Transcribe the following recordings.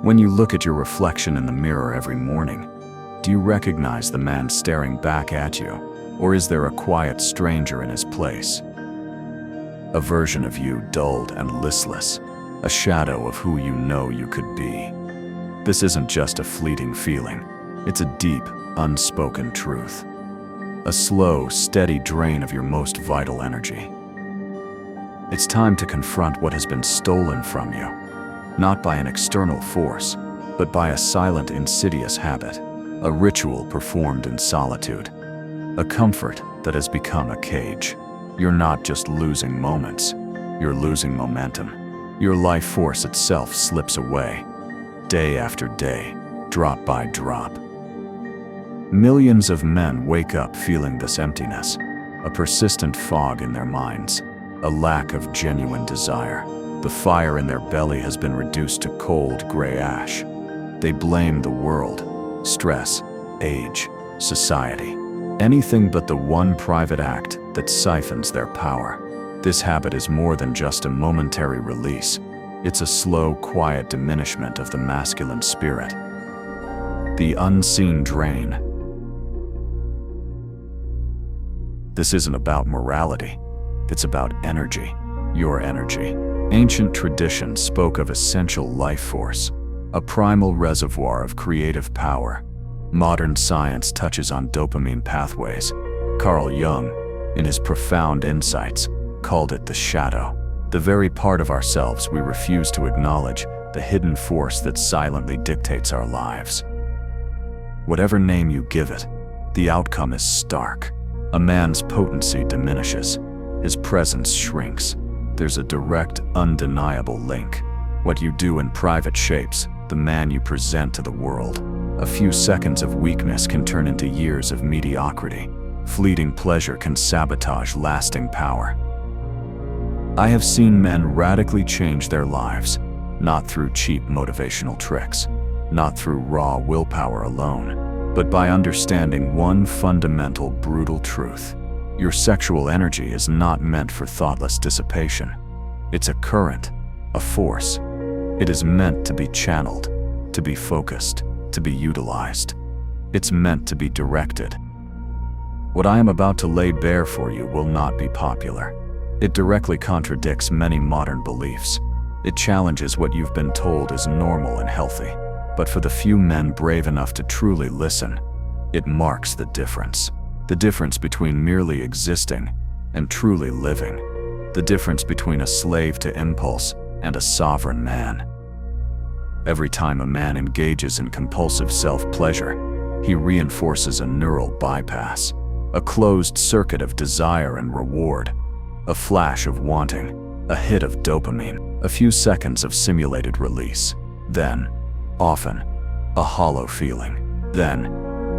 When you look at your reflection in the mirror every morning, do you recognize the man staring back at you, or is there a quiet stranger in his place? A version of you dulled and listless, a shadow of who you know you could be. This isn't just a fleeting feeling, it's a deep, unspoken truth. A slow, steady drain of your most vital energy. It's time to confront what has been stolen from you, not by an external force, but by a silent, insidious habit, a ritual performed in solitude, a comfort that has become a cage. You're not just losing moments, you're losing momentum. Your life force itself slips away, day after day, drop by drop. Millions of men wake up feeling this emptiness, a persistent fog in their minds, a lack of genuine desire. The fire in their belly has been reduced to cold, gray ash. They blame the world, stress, age, society, anything but the one private act that siphons their power. This habit is more than just a momentary release. It's a slow, quiet diminishment of the masculine spirit. The unseen drain. This isn't about morality. It's about energy, your energy. Ancient tradition spoke of essential life force, a primal reservoir of creative power. Modern science touches on dopamine pathways. Carl Jung, in his profound insights, called it the shadow, the very part of ourselves we refuse to acknowledge, the hidden force that silently dictates our lives. Whatever name you give it, the outcome is stark. A man's potency diminishes. His presence shrinks. There's a direct, undeniable link. What you do in private shapes the man you present to the world. A few seconds of weakness can turn into years of mediocrity. Fleeting pleasure can sabotage lasting power. I have seen men radically change their lives, not through cheap motivational tricks, not through raw willpower alone, but by understanding one fundamental, brutal truth. Your sexual energy is not meant for thoughtless dissipation. It's a current, a force. It is meant to be channeled, to be focused, to be utilized. It's meant to be directed. What I am about to lay bare for you will not be popular. It directly contradicts many modern beliefs. It challenges what you've been told is normal and healthy. But for the few men brave enough to truly listen, it marks the difference. The difference between merely existing and truly living. The difference between a slave to impulse and a sovereign man. Every time a man engages in compulsive self-pleasure, he reinforces a neural bypass, a closed circuit of desire and reward, a flash of wanting, a hit of dopamine, a few seconds of simulated release. Then, often, a hollow feeling. Then,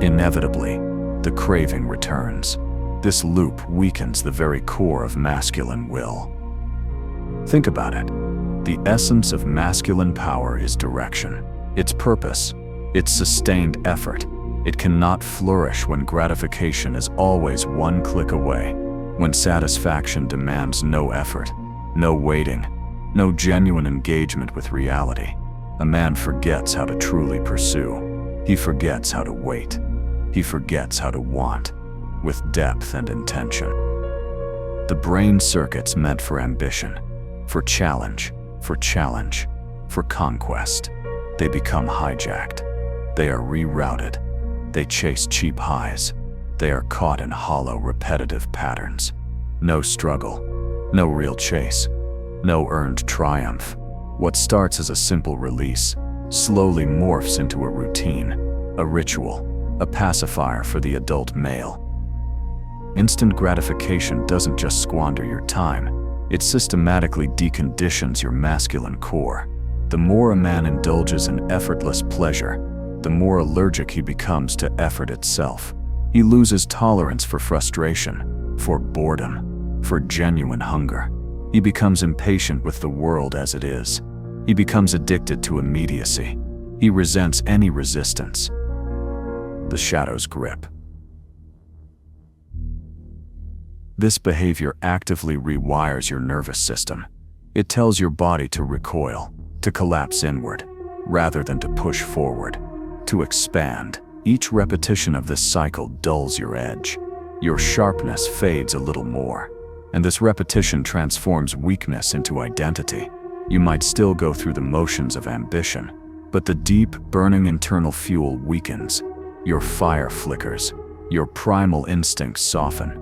inevitably, the craving returns. This loop weakens the very core of masculine will. Think about it. The essence of masculine power is direction. Its purpose, its sustained effort. It cannot flourish when gratification is always one click away, when satisfaction demands no effort, no waiting, no genuine engagement with reality. A man forgets how to truly pursue. He forgets how to wait. He forgets how to want, with depth and intention. The brain circuits meant for ambition, for challenge, for conquest. They become hijacked. They are rerouted. They chase cheap highs. They are caught in hollow, repetitive patterns. No struggle, no real chase, no earned triumph. What starts as a simple release slowly morphs into a routine, a ritual, a pacifier for the adult male. Instant gratification doesn't just squander your time, it systematically deconditions your masculine core. The more a man indulges in effortless pleasure, the more allergic he becomes to effort itself. He loses tolerance for frustration, for boredom, for genuine hunger. He becomes impatient with the world as it is. He becomes addicted to immediacy. He resents any resistance. The shadow's grip. This behavior actively rewires your nervous system. It tells your body to recoil, to collapse inward. rather than to push forward, to expand. Each repetition of this cycle dulls your edge. Your sharpness fades a little more, and this repetition transforms weakness into identity. You might still go through the motions of ambition, but the deep, burning internal fuel weakens. Your fire flickers. Your primal instincts soften.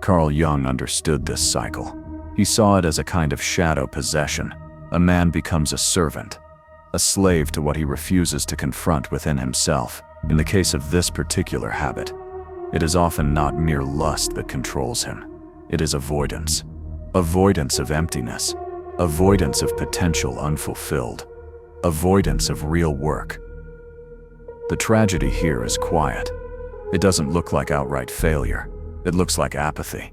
Carl Jung understood this cycle. He saw it as a kind of shadow possession. A man becomes a servant, a slave to what he refuses to confront within himself. In the case of this particular habit, it is often not mere lust that controls him. It is avoidance. Avoidance of emptiness. Avoidance of potential unfulfilled. Avoidance of real work. The tragedy here is quiet. It doesn't look like outright failure. It looks like apathy.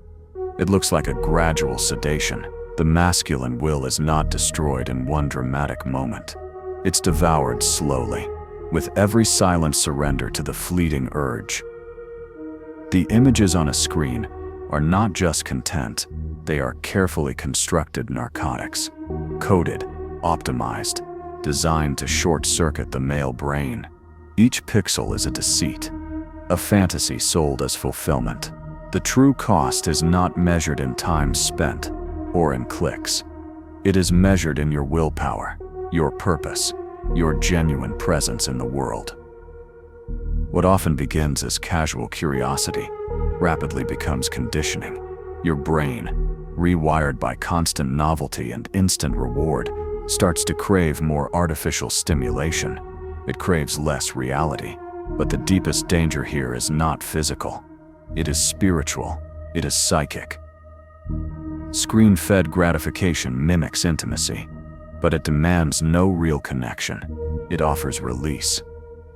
It looks like a gradual sedation. The masculine will is not destroyed in one dramatic moment. It's devoured slowly, with every silent surrender to the fleeting urge. The images on a screen are not just content, they are carefully constructed narcotics, coded, optimized, designed to short-circuit the male brain. Each pixel is a deceit, a fantasy sold as fulfillment. The true cost is not measured in time spent or in clicks. It is measured in your willpower, your purpose, your genuine presence in the world. What often begins as casual curiosity rapidly becomes conditioning. Your brain, rewired by constant novelty and instant reward, starts to crave more artificial stimulation. It craves less reality. But the deepest danger here is not physical. It is spiritual. It is psychic. Screen-fed gratification mimics intimacy, but it demands no real connection. It offers release,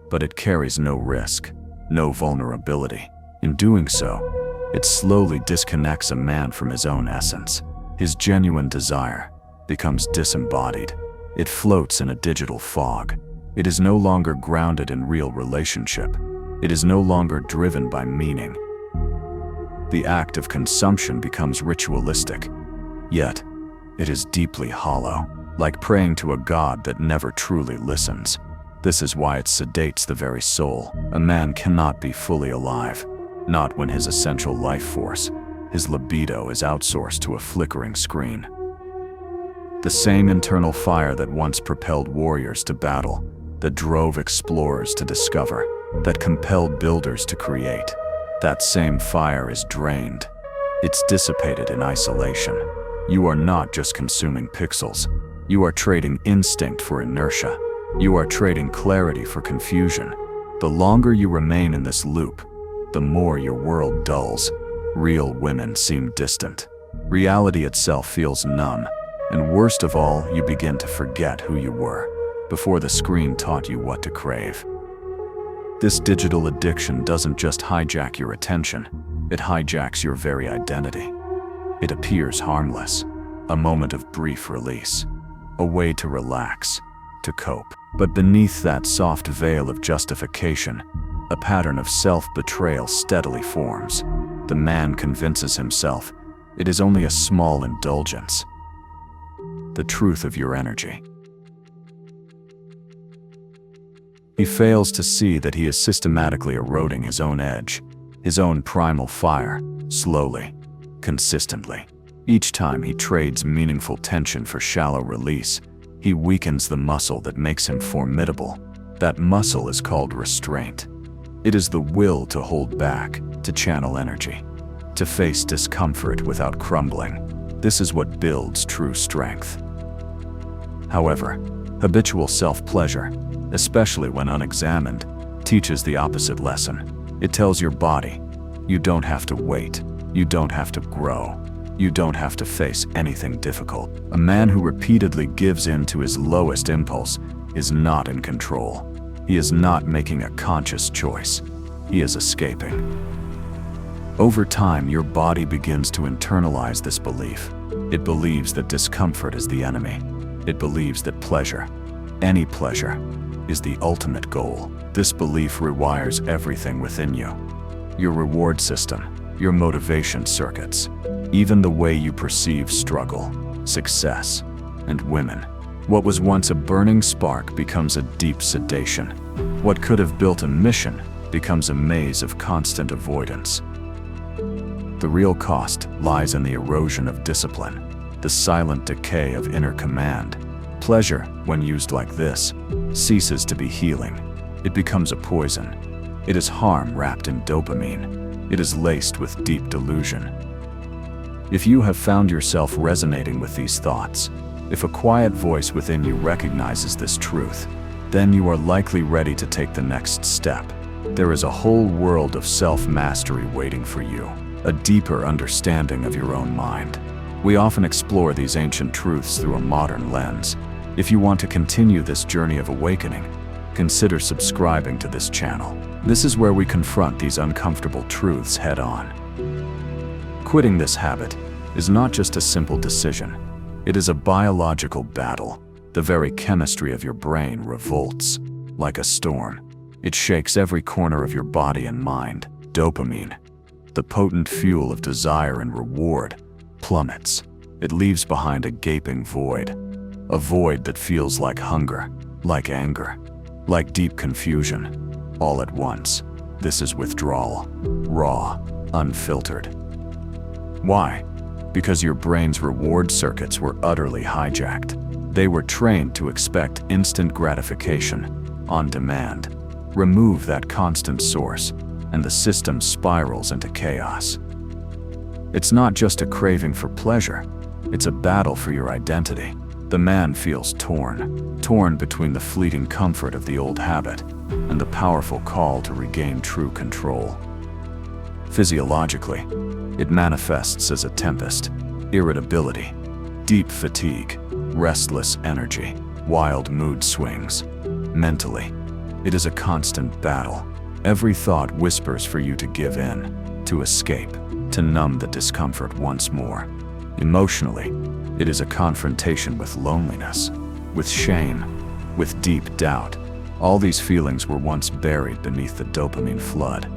but it carries no risk, no vulnerability. In doing so, it slowly disconnects a man from his own essence. His genuine desire becomes disembodied. It floats in a digital fog. It is no longer grounded in real relationship. It is no longer driven by meaning. The act of consumption becomes ritualistic, yet it is deeply hollow, like praying to a god that never truly listens. This is why it sedates the very soul. A man cannot be fully alive, not when his essential life force, his libido, is outsourced to a flickering screen. The same internal fire that once propelled warriors to battle, that drove explorers to discover, that compelled builders to create, that same fire is drained. It's dissipated in isolation. You are not just consuming pixels. You are trading instinct for inertia. You are trading clarity for confusion. The longer you remain in this loop, the more your world dulls. Real women seem distant. Reality itself feels numb. And worst of all, you begin to forget who you were before the screen taught you what to crave. This digital addiction doesn't just hijack your attention, it hijacks your very identity. It appears harmless, a moment of brief release, a way to relax, to cope. But beneath that soft veil of justification, a pattern of self-betrayal steadily forms. The man convinces himself it is only a small indulgence. The truth of your energy. He fails to see that he is systematically eroding his own edge, his own primal fire, slowly, consistently. Each time he trades meaningful tension for shallow release, he weakens the muscle that makes him formidable. That muscle is called restraint. It is the will to hold back, to channel energy, to face discomfort without crumbling. This is what builds true strength. However, habitual self-pleasure, especially when unexamined, teaches the opposite lesson. It tells your body, you don't have to wait, you don't have to grow, you don't have to face anything difficult. A man who repeatedly gives in to his lowest impulse is not in control. He is not making a conscious choice. He is escaping. Over time, your body begins to internalize this belief. It believes that discomfort is the enemy. It believes that pleasure, any pleasure, is the ultimate goal. This belief rewires everything within you. Your reward system, your motivation circuits, even the way you perceive struggle, success, and women. What was once a burning spark becomes a deep sedation. What could have built a mission becomes a maze of constant avoidance. The real cost lies in the erosion of discipline, the silent decay of inner command. Pleasure, when used like this, ceases to be healing. It becomes a poison. It is harm wrapped in dopamine. It is laced with deep delusion. If you have found yourself resonating with these thoughts, if a quiet voice within you recognizes this truth, then you are likely ready to take the next step. There is a whole world of self-mastery waiting for you, a deeper understanding of your own mind. We often explore these ancient truths through a modern lens. If you want to continue this journey of awakening, consider subscribing to this channel. This is where we confront these uncomfortable truths head-on. Quitting this habit is not just a simple decision. It is a biological battle. The very chemistry of your brain revolts. Like a storm, it shakes every corner of your body and mind. Dopamine, the potent fuel of desire and reward, plummets. It leaves behind a gaping void. A void that feels like hunger, like anger, like deep confusion, all at once. This is withdrawal, raw, unfiltered. Why? Because your brain's reward circuits were utterly hijacked. They were trained to expect instant gratification, on demand. Remove that constant source, and the system spirals into chaos. It's not just a craving for pleasure, it's a battle for your identity. The man feels torn between the fleeting comfort of the old habit and the powerful call to regain true control. Physiologically, it manifests as a tempest, irritability, deep fatigue, restless energy, wild mood swings. Mentally, it is a constant battle. Every thought whispers for you to give in, to escape, to numb the discomfort once more. Emotionally, it is a confrontation with loneliness, with shame, with deep doubt. All these feelings were once buried beneath the dopamine flood.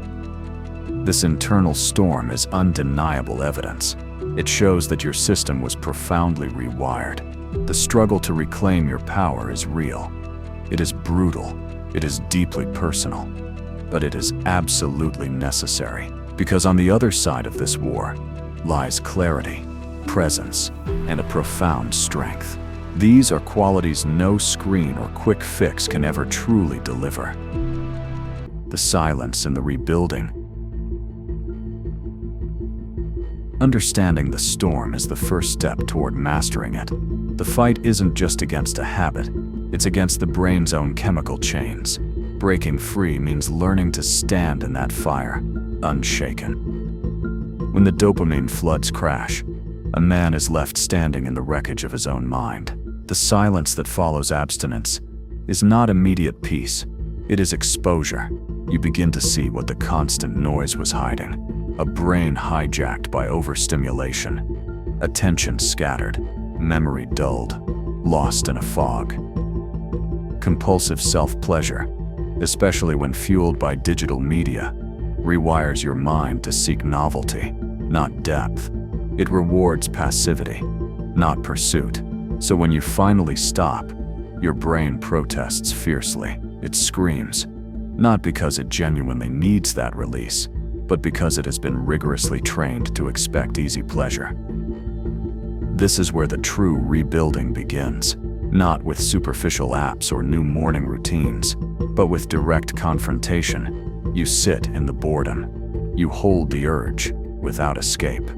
This internal storm is undeniable evidence. It shows that your system was profoundly rewired. The struggle to reclaim your power is real. It is brutal. It is deeply personal. But it is absolutely necessary, because on the other side of this war lies clarity, presence, and a profound strength. These are qualities no screen or quick fix can ever truly deliver. The silence and the rebuilding. Understanding the storm is the first step toward mastering it. The fight isn't just against a habit, it's against the brain's own chemical chains. Breaking free means learning to stand in that fire, unshaken. When the dopamine floods crash, a man is left standing in the wreckage of his own mind. The silence that follows abstinence is not immediate peace, it is exposure. You begin to see what the constant noise was hiding. A brain hijacked by overstimulation, attention scattered, memory dulled, lost in a fog. Compulsive self-pleasure, especially when fueled by digital media, rewires your mind to seek novelty, not depth. It rewards passivity, not pursuit. So when you finally stop, your brain protests fiercely. It screams, not because it genuinely needs that release, but because it has been rigorously trained to expect easy pleasure. This is where the true rebuilding begins, not with superficial apps or new morning routines, but with direct confrontation. You sit in the boredom. You hold the urge without escape.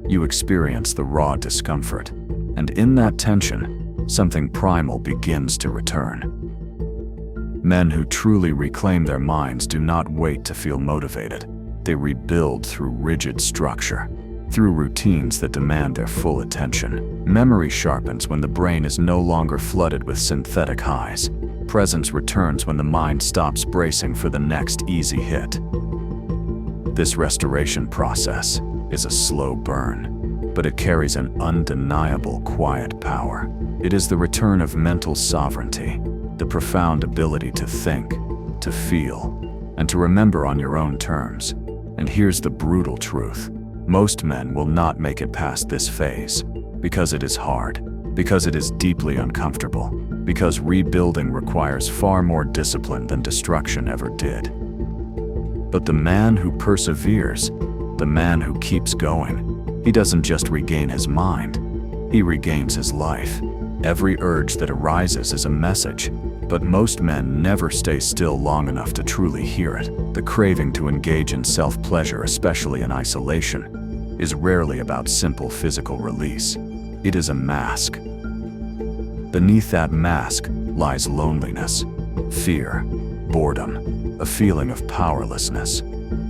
You experience the raw discomfort, and in that tension, something primal begins to return. Men who truly reclaim their minds do not wait to feel motivated. They rebuild through rigid structure, through routines that demand their full attention. Memory sharpens when the brain is no longer flooded with synthetic highs. Presence returns when the mind stops bracing for the next easy hit. This restoration process is a slow burn, but it carries an undeniable quiet power. It is the return of mental sovereignty, the profound ability to think, to feel, and to remember on your own terms. And here's the brutal truth. Most men will not make it past this phase, because it is hard. Because it is deeply uncomfortable. Because rebuilding requires far more discipline than destruction ever did. But the man who perseveres, the man who keeps going, he doesn't just regain his mind, he regains his life. Every urge that arises is a message, but most men never stay still long enough to truly hear it. The craving to engage in self-pleasure, especially in isolation, is rarely about simple physical release. It is a mask. Beneath that mask lies loneliness, fear, boredom, a feeling of powerlessness.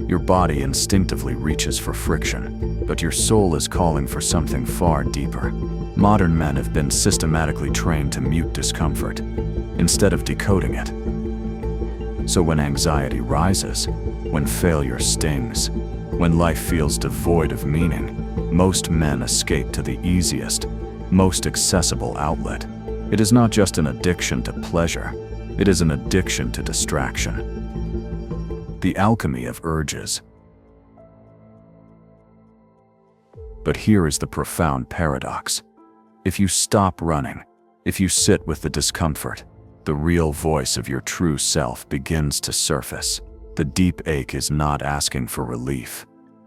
Your body instinctively reaches for friction, but your soul is calling for something far deeper. Modern men have been systematically trained to mute discomfort, instead of decoding it. So when anxiety rises, when failure stings, when life feels devoid of meaning, most men escape to the easiest, most accessible outlet. It is not just an addiction to pleasure, it is an addiction to distraction. The alchemy of urges. But here is the profound paradox. If you stop running, if you sit with the discomfort, the real voice of your true self begins to surface. The deep ache is not asking for relief.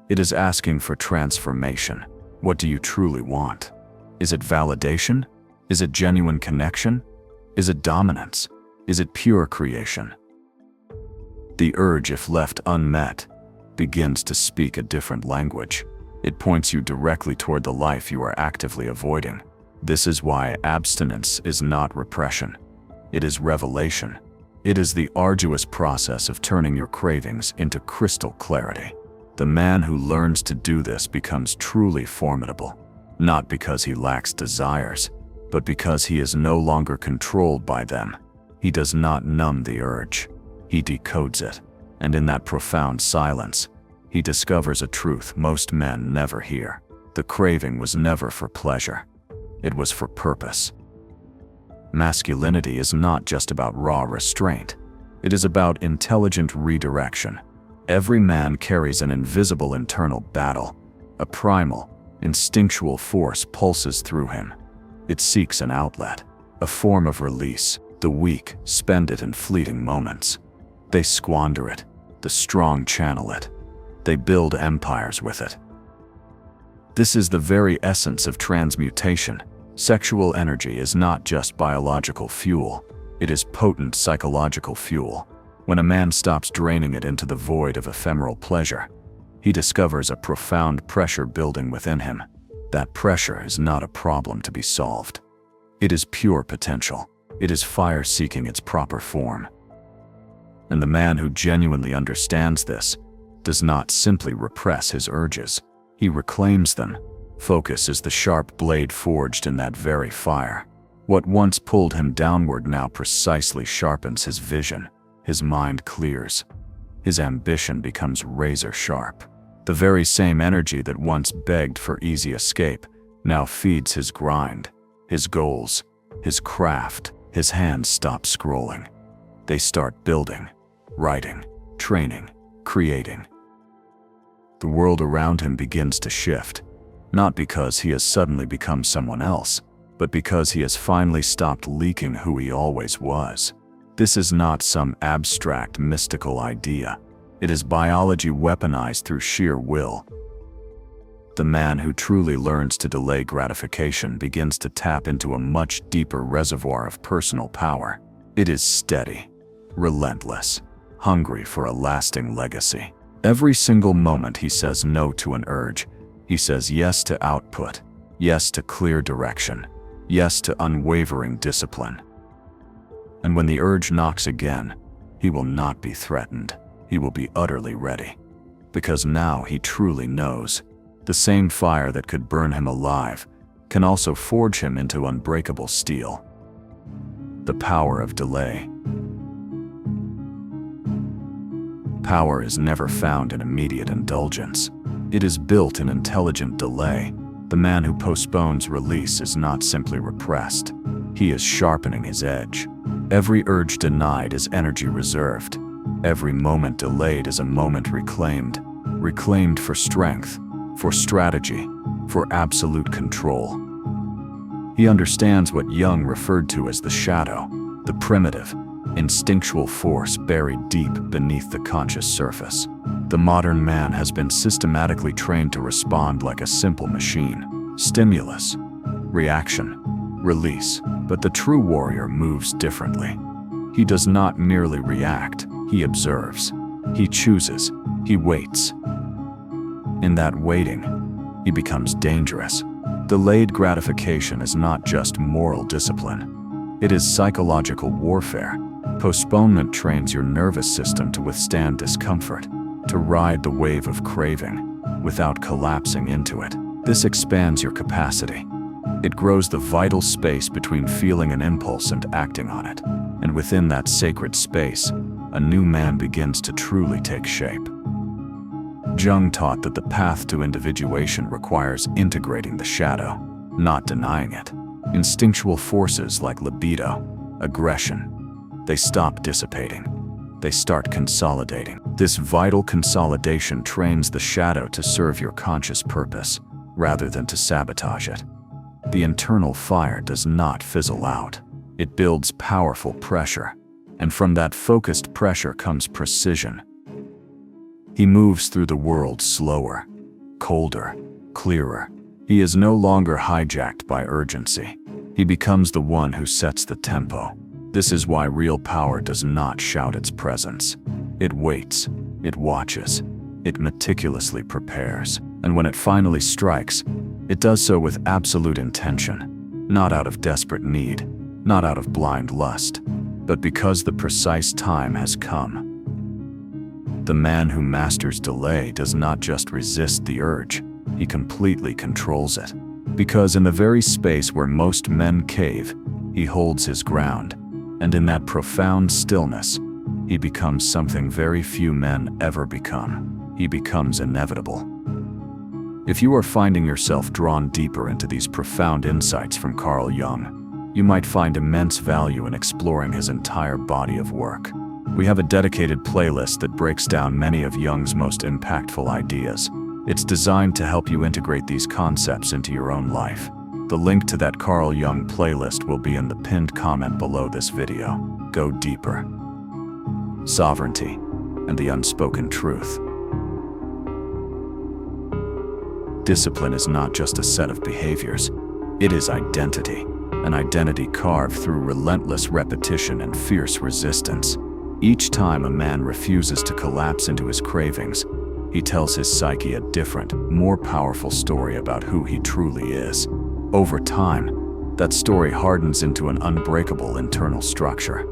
It is asking for transformation. What do you truly want? Is it validation? Is it genuine connection? Is it dominance? Is it pure creation? The urge, if left unmet, begins to speak a different language. It points you directly toward the life you are actively avoiding. This is why abstinence is not repression. It is revelation. It is the arduous process of turning your cravings into crystal clarity. The man who learns to do this becomes truly formidable, not because he lacks desires, but because he is no longer controlled by them. He does not numb the urge. He decodes it, and in that profound silence, he discovers a truth most men never hear. The craving was never for pleasure. It was for purpose. Masculinity is not just about raw restraint. It is about intelligent redirection. Every man carries an invisible internal battle. A primal, instinctual force pulses through him. It seeks an outlet, a form of release. The weak spend it in fleeting moments. They squander it. The strong channel it. They build empires with it. This is the very essence of transmutation. Sexual energy is not just biological fuel. It is potent psychological fuel. When a man stops draining it into the void of ephemeral pleasure, he discovers a profound pressure building within him. That pressure is not a problem to be solved. It is pure potential. It is fire seeking its proper form. And the man who genuinely understands this does not simply repress his urges. He reclaims them. Focus is the sharp blade forged in that very fire. What once pulled him downward now precisely sharpens his vision. His mind clears. His ambition becomes razor sharp. The very same energy that once begged for easy escape now feeds his grind, his goals, his craft. His hands stop scrolling. They start building, writing, training, creating. The world around him begins to shift, not because he has suddenly become someone else, but because he has finally stopped leaking who he always was. This is not some abstract mystical idea. It is biology weaponized through sheer will. The man who truly learns to delay gratification begins to tap into a much deeper reservoir of personal power. It is steady, relentless, hungry for a lasting legacy. Every single moment he says no to an urge. He says yes to output, yes to clear direction, yes to unwavering discipline. And when the urge knocks again, he will not be threatened. He will be utterly ready. Because now he truly knows. The same fire that could burn him alive can also forge him into unbreakable steel. The power of delay. Power is never found in immediate indulgence. It is built in intelligent delay. The man who postpones release is not simply repressed. He is sharpening his edge. Every urge denied is energy reserved. Every moment delayed is a moment reclaimed. Reclaimed for strength, for strategy, for absolute control. He understands what Jung referred to as the shadow, the primitive, instinctual force buried deep beneath the conscious surface. The modern man has been systematically trained to respond like a simple machine. Stimulus, reaction, release. But the true warrior moves differently. He does not merely react, he observes. He chooses, he waits. In that waiting, he becomes dangerous. Delayed gratification is not just moral discipline. It is psychological warfare. Postponement trains your nervous system to withstand discomfort, to ride the wave of craving without collapsing into it. This expands your capacity. It grows the vital space between feeling an impulse and acting on it. And within that sacred space, a new man begins to truly take shape. Jung taught that the path to individuation requires integrating the shadow, not denying it. Instinctual forces like libido, aggression, they stop dissipating. They start consolidating. This vital consolidation trains the shadow to serve your conscious purpose, rather than to sabotage it. The internal fire does not fizzle out. It builds powerful pressure, and from that focused pressure comes precision. He moves through the world slower, colder, clearer. He is no longer hijacked by urgency. He becomes the one who sets the tempo. This is why real power does not shout its presence. It waits, it watches, it meticulously prepares. And when it finally strikes, it does so with absolute intention, not out of desperate need, not out of blind lust, but because the precise time has come. The man who masters delay does not just resist the urge, he completely controls it. Because in the very space where most men cave, he holds his ground. And in that profound stillness, he becomes something very few men ever become. He becomes inevitable. If you are finding yourself drawn deeper into these profound insights from Carl Jung, you might find immense value in exploring his entire body of work. We have a dedicated playlist that breaks down many of Jung's most impactful ideas. It's designed to help you integrate these concepts into your own life. The link to that Carl Jung playlist will be in the pinned comment below this video. Go deeper. Sovereignty and the unspoken truth. Discipline is not just a set of behaviors. It is identity, an identity carved through relentless repetition and fierce resistance. Each time a man refuses to collapse into his cravings, he tells his psyche a different, more powerful story about who he truly is. Over time, that story hardens into an unbreakable internal structure.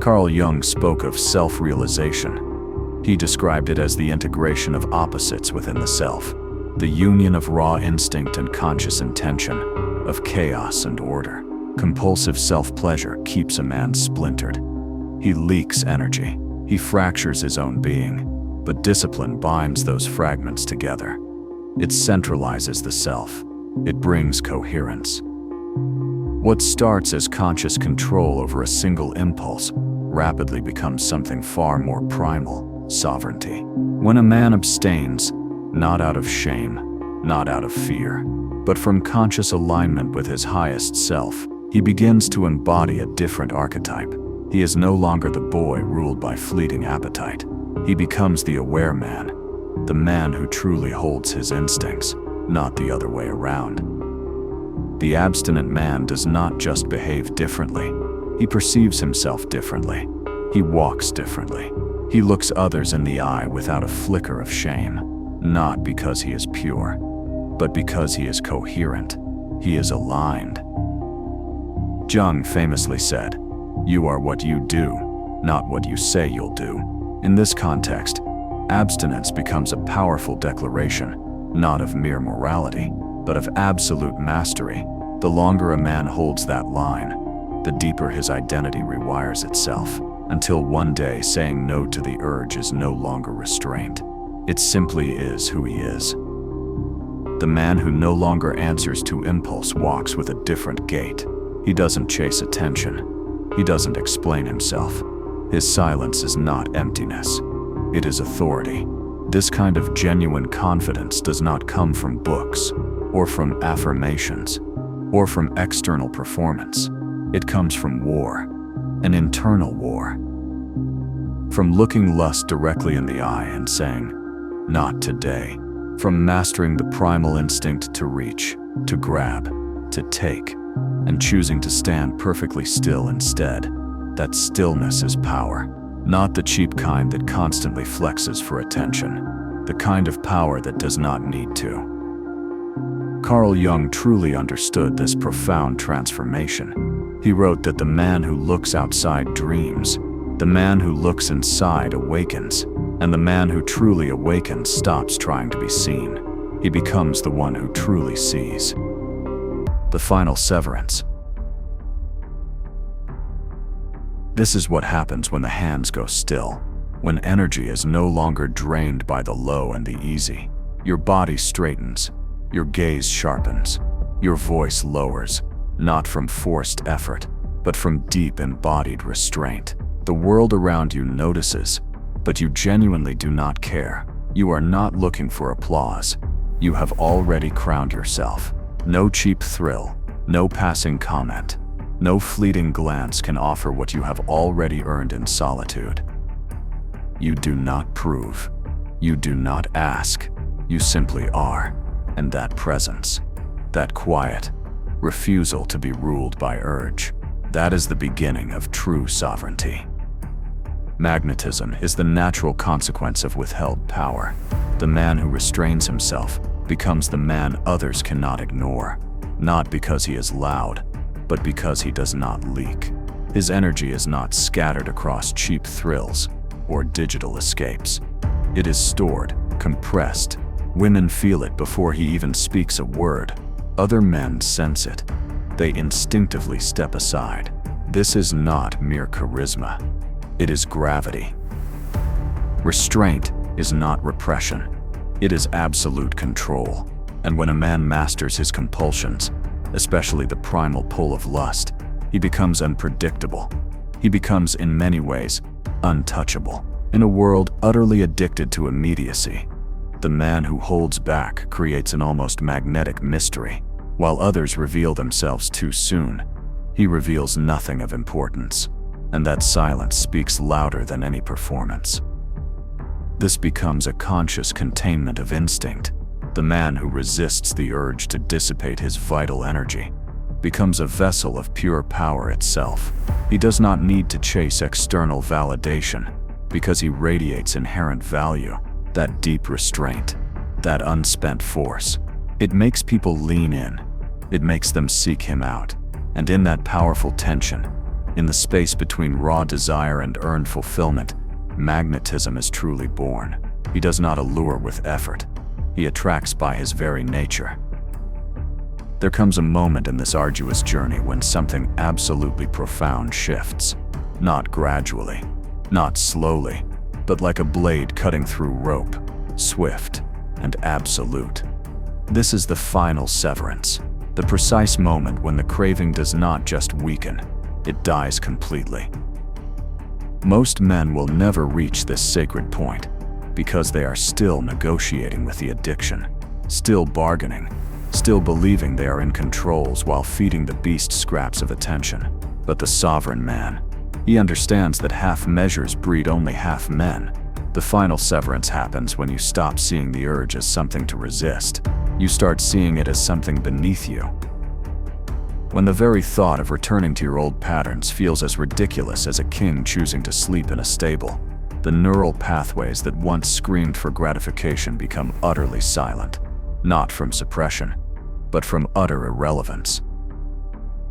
Carl Jung spoke of self-realization. He described it as the integration of opposites within the self, the union of raw instinct and conscious intention, of chaos and order. Compulsive self-pleasure keeps a man splintered. He leaks energy. He fractures his own being. But discipline binds those fragments together. It centralizes the self. It brings coherence. What starts as conscious control over a single impulse rapidly becomes something far more primal: sovereignty. When a man abstains, not out of shame, not out of fear, but from conscious alignment with his highest self, he begins to embody a different archetype. He is no longer the boy ruled by fleeting appetite. He becomes the aware man, the man who truly holds his instincts, not the other way around. The abstinent man does not just behave differently, he perceives himself differently. He walks differently. He looks others in the eye without a flicker of shame, not because he is pure, but because he is coherent. He is aligned. Jung famously said, "You are what you do, not what you say you'll do." In this context, abstinence becomes a powerful declaration, not of mere morality, but of absolute mastery. The longer a man holds that line, the deeper his identity rewires itself, until one day saying no to the urge is no longer restraint. It simply is who he is. The man who no longer answers to impulse walks with a different gait. He doesn't chase attention. He doesn't explain himself. His silence is not emptiness. It is authority. This kind of genuine confidence does not come from books or from affirmations. or from external performance. It comes from war, an internal war. From looking lust directly in the eye and saying, "Not today." From mastering the primal instinct to reach, to grab, to take, and choosing to stand perfectly still instead. That stillness is power. Not the cheap kind that constantly flexes for attention. The kind of power that does not need to. Carl Jung truly understood this profound transformation. He wrote that the man who looks outside dreams, the man who looks inside awakens, and the man who truly awakens stops trying to be seen. He becomes the one who truly sees. The final severance. This is what happens when the hands go still, when energy is no longer drained by the low and the easy. Your body straightens, your gaze sharpens, your voice lowers, not from forced effort, but from deep embodied restraint. The world around you notices, but you genuinely do not care. You are not looking for applause. You have already crowned yourself. No cheap thrill, no passing comment, no fleeting glance can offer what you have already earned in solitude. You do not prove. You do not ask. You simply are. And that presence, that quiet, refusal to be ruled by urge, that is the beginning of true sovereignty. Magnetism is the natural consequence of withheld power. The man who restrains himself becomes the man others cannot ignore, not because he is loud, but because he does not leak. His energy is not scattered across cheap thrills or digital escapes. It is stored, compressed. Women feel it before he even speaks a word. Other men sense it. They instinctively step aside. This is not mere charisma. It is gravity. Restraint is not repression. It is absolute control. And when a man masters his compulsions, especially the primal pull of lust, he becomes unpredictable. He becomes, in many ways, untouchable. In a world utterly addicted to immediacy, the man who holds back creates an almost magnetic mystery. While others reveal themselves too soon, he reveals nothing of importance. And that silence speaks louder than any performance. This becomes a conscious containment of instinct. The man who resists the urge to dissipate his vital energy becomes a vessel of pure power itself. He does not need to chase external validation because he radiates inherent value, that deep restraint, that unspent force. It makes people lean in. It makes them seek him out. And in that powerful tension, in the space between raw desire and earned fulfillment, magnetism is truly born. He does not allure with effort. He attracts by his very nature. There comes a moment in this arduous journey when something absolutely profound shifts. Not gradually, not slowly, but like a blade cutting through rope, swift and absolute. This is the final severance, the precise moment when the craving does not just weaken, it dies completely. Most men will never reach this sacred point because they are still negotiating with the addiction, still bargaining, still believing they are in controls while feeding the beast scraps of attention. But the sovereign man, he understands that half measures breed only half men. The final severance happens when you stop seeing the urge as something to resist. You start seeing it as something beneath you. When the very thought of returning to your old patterns feels as ridiculous as a king choosing to sleep in a stable, the neural pathways that once screamed for gratification become utterly silent, not from suppression, but from utter irrelevance.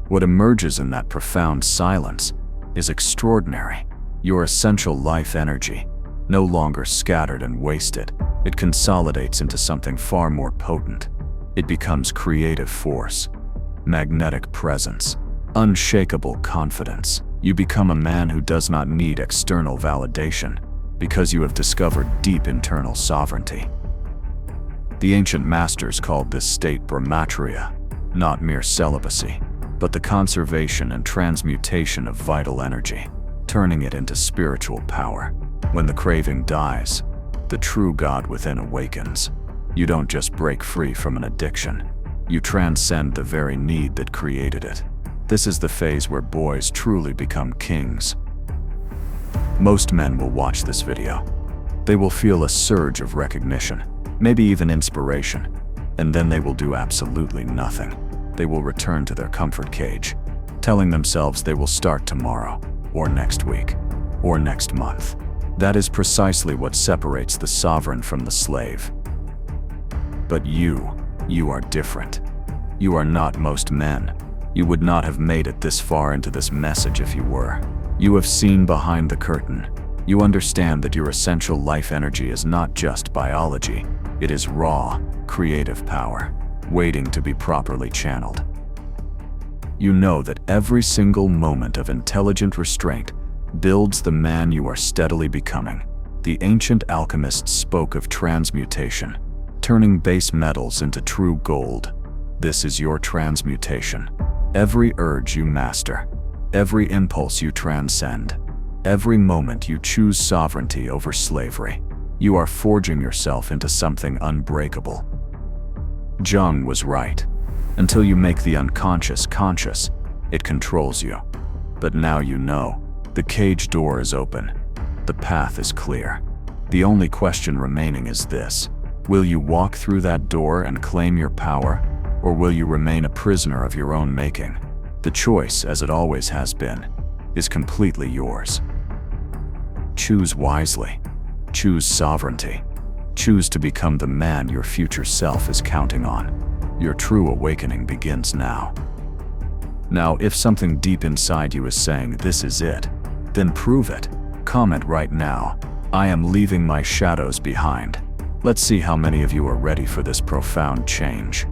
What emerges in that profound silence is extraordinary. Your essential life energy, no longer scattered and wasted, it consolidates into something far more potent. It becomes creative force, magnetic presence, unshakable confidence. You become a man who does not need external validation because you have discovered deep internal sovereignty. The ancient masters called this state brahmacharya, not mere celibacy, but the conservation and transmutation of vital energy, turning it into spiritual power. When the craving dies, the true God within awakens. You don't just break free from an addiction. You transcend the very need that created it. This is the phase where boys truly become kings. Most men will watch this video. They will feel a surge of recognition, maybe even inspiration, and then they will do absolutely nothing. They will return to their comfort cage, telling themselves they will start tomorrow, or next week, or next month. That is precisely what separates the sovereign from the slave. But you are different. You are not most men. You would not have made it this far into this message if you were. You have seen behind the curtain. You understand that your essential life energy is not just biology. It is raw, creative power, waiting to be properly channeled. You know that every single moment of intelligent restraint builds the man you are steadily becoming. The ancient alchemists spoke of transmutation, turning base metals into true gold. This is your transmutation. Every urge you master, every impulse you transcend, every moment you choose sovereignty over slavery, you are forging yourself into something unbreakable. Jung was right. Until you make the unconscious conscious, it controls you. But now you know, the cage door is open. The path is clear. The only question remaining is this: will you walk through that door and claim your power, or will you remain a prisoner of your own making? The choice, as it always has been, is completely yours. Choose wisely. Choose sovereignty. Choose to become the man your future self is counting on. Your true awakening begins now. Now, if something deep inside you is saying this is it, then prove it. Comment right now, "I am leaving my shadows behind." Let's see how many of you are ready for this profound change.